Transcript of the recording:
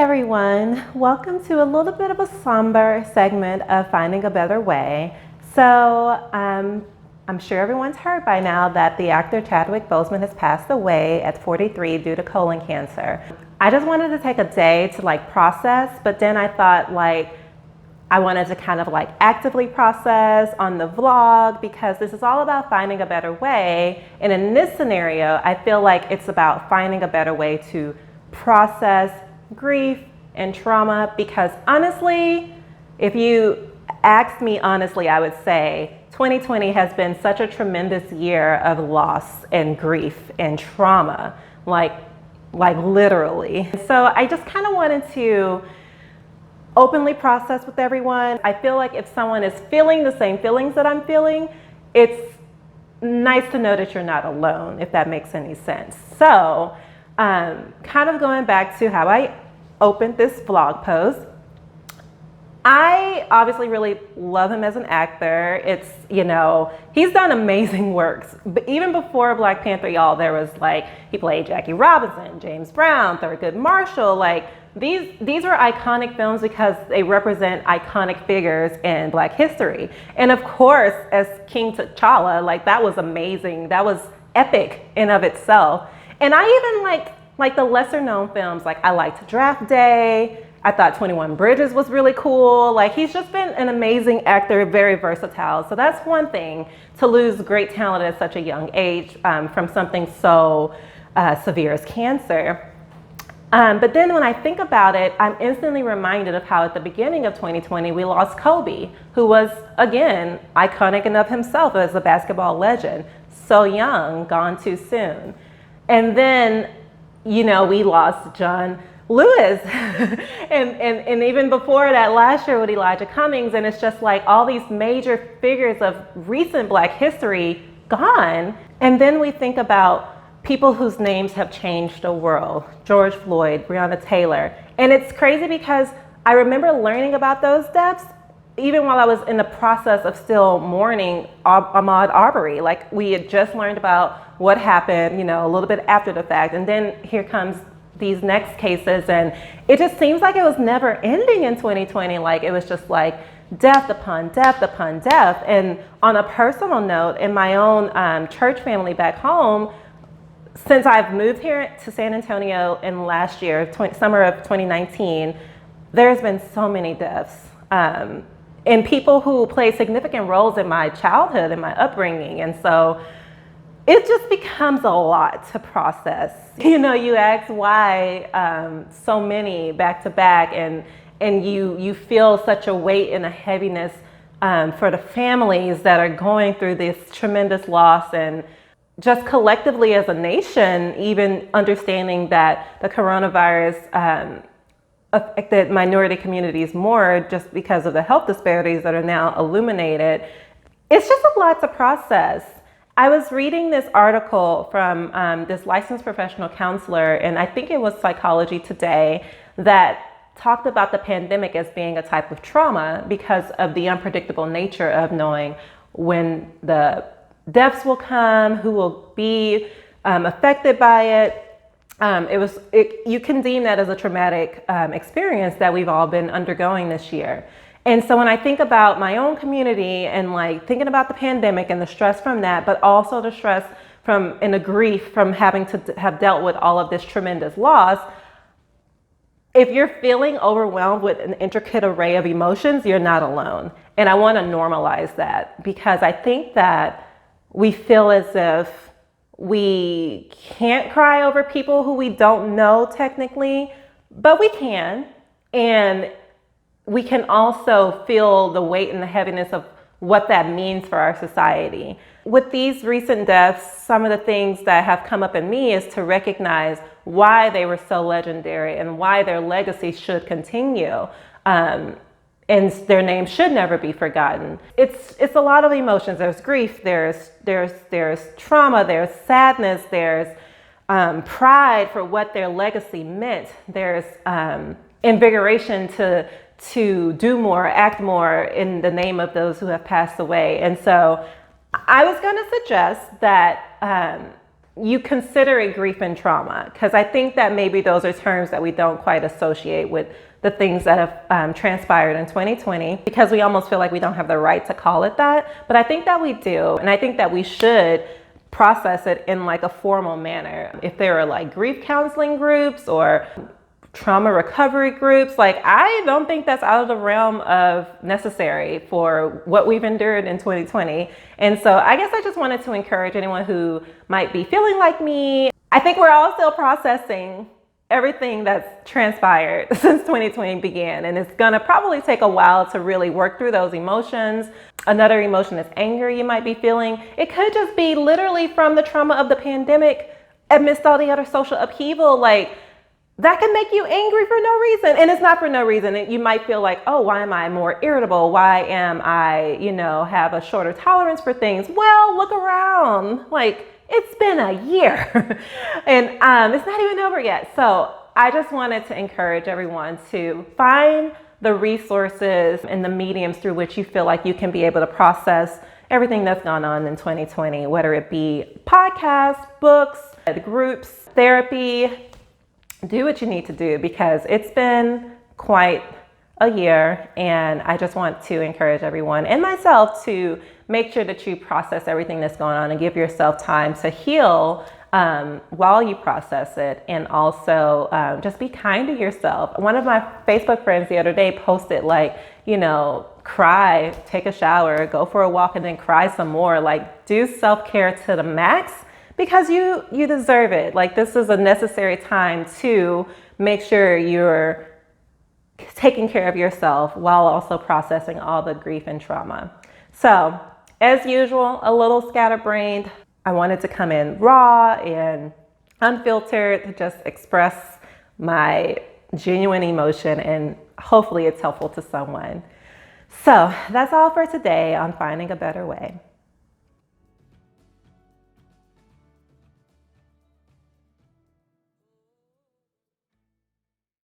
everyone. Welcome to a little bit of a somber segment of Finding a Better Way. So I'm sure everyone's heard by now that the actor Chadwick Boseman has passed away at 43 due to colon cancer. I just wanted to take a day to process, but then I thought I wanted to kind of actively process on the vlog because this is all about finding a better way. And in this scenario, I feel like it's about finding a better way to process grief and trauma, because honestly, if you asked me honestly, I would say 2020 has been such a tremendous year of loss and grief and trauma, like literally. So I just kind of wanted to openly process with everyone. I feel like if someone is feeling the same feelings that I'm feeling, it's nice to know that you're not alone, if that makes any sense. So kind of going back to how I opened this vlog post, I obviously really love him as an actor. It's, he's done amazing works. But even before Black Panther, y'all, there was he played Jackie Robinson, James Brown, Thurgood Marshall. These were iconic films because they represent iconic figures in Black history. And of course, as King T'Challa, that was amazing. That was epic in of itself. And I even like the lesser known films. I liked Draft Day. I thought 21 Bridges was really cool. He's just been an amazing actor, very versatile. So that's one thing, to lose great talent at such a young age from something so severe as cancer. But then when I think about it, I'm instantly reminded of how at the beginning of 2020, we lost Kobe, who was, again, iconic enough himself as a basketball legend. So young, gone too soon. And then, we lost John Lewis and even before that last year with Elijah Cummings. And it's just all these major figures of recent Black history gone. And then we think about people whose names have changed the world: George Floyd, Breonna Taylor. And it's crazy because I remember learning about those deaths even while I was in the process of still mourning Ahmaud Arbery. We had just learned about what happened, a little bit after the fact. And then here comes these next cases. And it just seems like it was never ending in 2020. It was just death upon death upon death. And on a personal note, in my own church family back home, since I've moved here to San Antonio in last year, summer of 2019, there's been so many deaths. And people who played significant roles in my childhood and my upbringing. And so it just becomes a lot to process. You ask why so many back to back, and you feel such a weight and a heaviness for the families that are going through this tremendous loss, and just collectively as a nation, even understanding that the coronavirus affected minority communities more just because of the health disparities that are now illuminated. It's just a lot to process. I was reading this article from this licensed professional counselor, and I think it was Psychology Today, that talked about the pandemic as being a type of trauma because of the unpredictable nature of knowing when the deaths will come, who will be affected by it. You can deem that as a traumatic experience that we've all been undergoing this year. And so when I think about my own community and thinking about the pandemic and the stress from that, but also the stress and the grief from having to have dealt with all of this tremendous loss, if you're feeling overwhelmed with an intricate array of emotions, you're not alone. And I want to normalize that, because I think that we feel as if we can't cry over people who we don't know technically, but we can. And we can also feel the weight and the heaviness of what that means for our society. With these recent deaths, some of the things that have come up in me is to recognize why they were so legendary and why their legacy should continue. And their name should never be forgotten. It's a lot of emotions. There's grief, there's trauma, there's sadness, there's pride for what their legacy meant. There's invigoration to do more, act more in the name of those who have passed away. And so I was going to suggest that you consider it grief and trauma, because I think that maybe those are terms that we don't quite associate with the things that have transpired in 2020, because we almost feel like we don't have the right to call it that. But I think that we do, and I think that we should process it in like a formal manner. If there are like grief counseling groups or trauma recovery groups, like I don't think that's out of the realm of necessary for what we've endured in 2020. And so I guess I just wanted to encourage anyone who might be feeling like me. I think we're all still processing everything that's transpired since 2020 began, and it's gonna probably take a while to really work through those emotions. Another emotion is anger you might be feeling. It could just be literally from the trauma of the pandemic amidst all the other social upheaval. Like, that can make you angry for no reason. And it's not for no reason. You might feel like, oh, why am I more irritable? Why am I, have a shorter tolerance for things? Well, look around. Like, it's been a year and it's not even over yet. So I just wanted to encourage everyone to find the resources and the mediums through which you feel like you can be able to process everything that's gone on in 2020, whether it be podcasts, books, groups, therapy. Do what you need to do, because it's been quite a year, and I just want to encourage everyone and myself to make sure that you process everything that's going on and give yourself time to heal while you process it, and also just be kind to yourself. One of my Facebook friends the other day posted like, cry, take a shower, go for a walk, and then cry some more. Like, do self-care to the max, because you deserve it. Like, this is a necessary time to make sure you're taking care of yourself while also processing all the grief and trauma. So, as usual, a little scatterbrained. I wanted to come in raw and unfiltered to just express my genuine emotion, and hopefully it's helpful to someone. So, that's all for today on Finding a Better Way.